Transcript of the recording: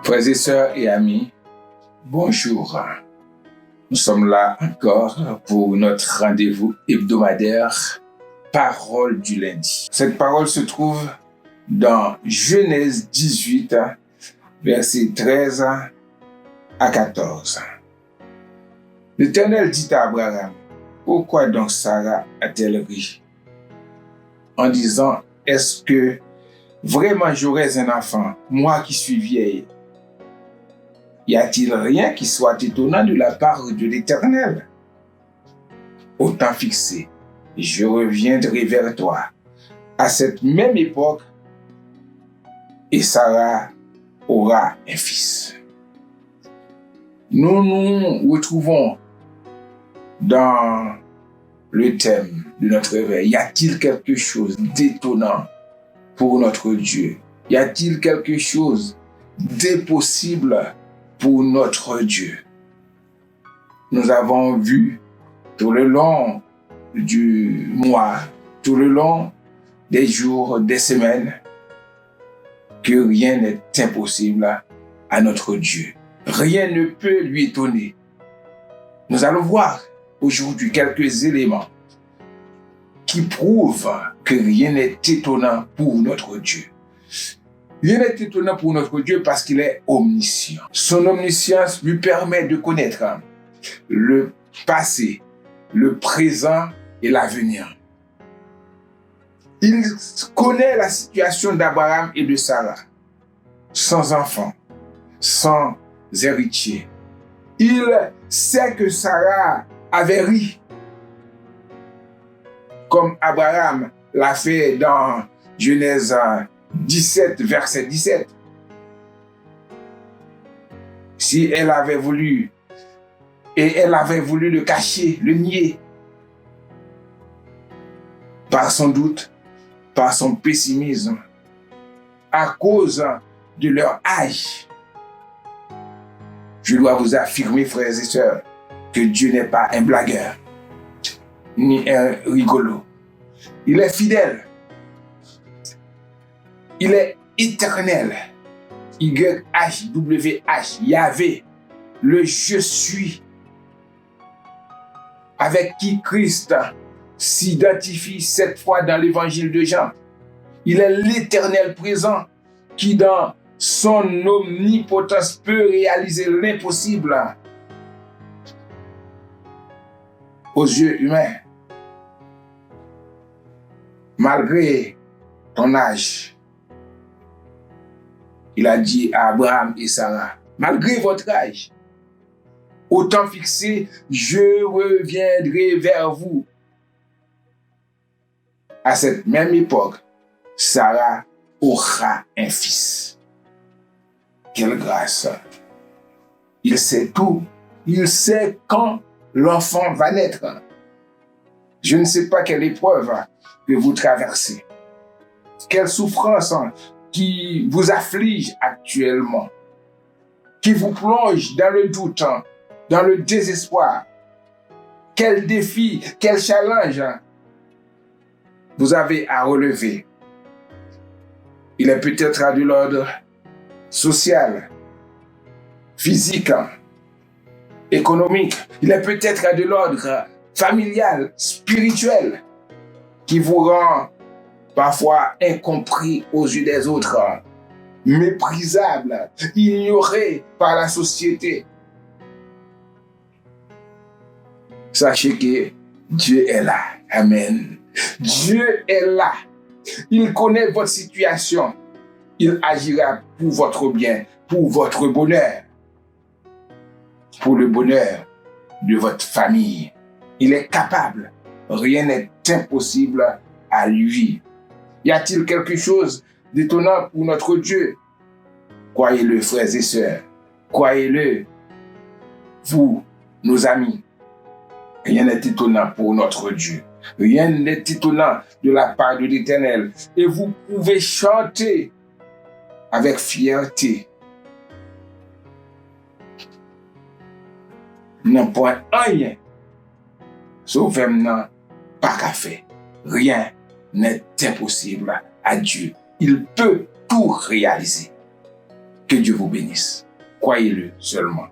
Frères et sœurs et amis, bonjour. Nous sommes là encore pour notre rendez-vous hebdomadaire Parole du lundi. Cette parole se trouve dans Genèse 18, versets 13 à 14. L'Éternel dit à Abraham, « Pourquoi donc Sarah a-t-elle ri en disant, est-ce que vraiment j'aurais un enfant, moi qui suis vieille? Y a-t-il rien qui soit étonnant de la part de l'Éternel? Au temps fixé, je reviendrai vers toi à cette même époque et Sarah aura un fils. » Nous nous retrouvons dans le thème de notre réveil. Y a-t-il quelque chose d'étonnant pour notre Dieu? Y a-t-il quelque chose d'impossible pour notre Dieu? Nous avons vu tout le long du mois, tout le long des jours, des semaines, que rien n'est impossible à notre Dieu. Rien ne peut lui étonner. Nous allons voir aujourd'hui quelques éléments qui prouvent que rien n'est étonnant pour notre Dieu. Rien n'est étonnant pour notre Dieu parce qu'il est omniscient. Son omniscience lui permet de connaître le passé, le présent et l'avenir. Il connaît la situation d'Abraham et de Sarah, sans enfant, sans héritier. Il sait que Sarah avait ri, comme Abraham l'a fait dans Genèse 17, verset 17. Si elle avait voulu, et elle avait voulu le cacher, le nier, par son doute, par son pessimisme, à cause de leur âge, je dois vous affirmer, frères et sœurs, que Dieu n'est pas un blagueur, ni un rigolo. Il est fidèle. Il est éternel. YHWH, Yahvé, le je suis, avec qui Christ s'identifie 7 fois dans l'évangile de Jean. Il est l'éternel présent qui, dans son omnipotence, peut réaliser l'impossible aux yeux humains. Malgré ton âge, il a dit à Abraham et Sarah, malgré votre âge, au temps fixé, je reviendrai vers vous. À cette même époque, Sarah aura un fils. Quelle grâce! Il sait tout. Il sait quand l'enfant va naître. Je ne sais pas quelle épreuve que vous traversez, quelle souffrance qui vous afflige actuellement, qui vous plonge dans le doute, dans le désespoir. Quel défi, quel challenge vous avez à relever. Il est peut-être de l'ordre social, physique, économique. Il est peut-être de l'ordre familial, spirituel, qui vous rend parfois incompris aux yeux des autres, méprisable, ignoré par la société. Sachez que Dieu est là. Amen. Dieu est là. Il connaît votre situation. Il agira pour votre bien, pour votre bonheur, pour le bonheur de votre famille. Il est capable. Rien n'est impossible à lui. Y a-t-il quelque chose d'étonnant pour notre Dieu? Croyez-le, frères et sœurs. Croyez-le, vous, nos amis. Rien n'est étonnant pour notre Dieu. Rien n'est étonnant de la part de l'Éternel. Et vous pouvez chanter avec fierté. Non point rien, sauf maintenant pas qu'à faire. Rien n'est impossible à Dieu. Il peut tout réaliser. Que Dieu vous bénisse. Croyez-le seulement.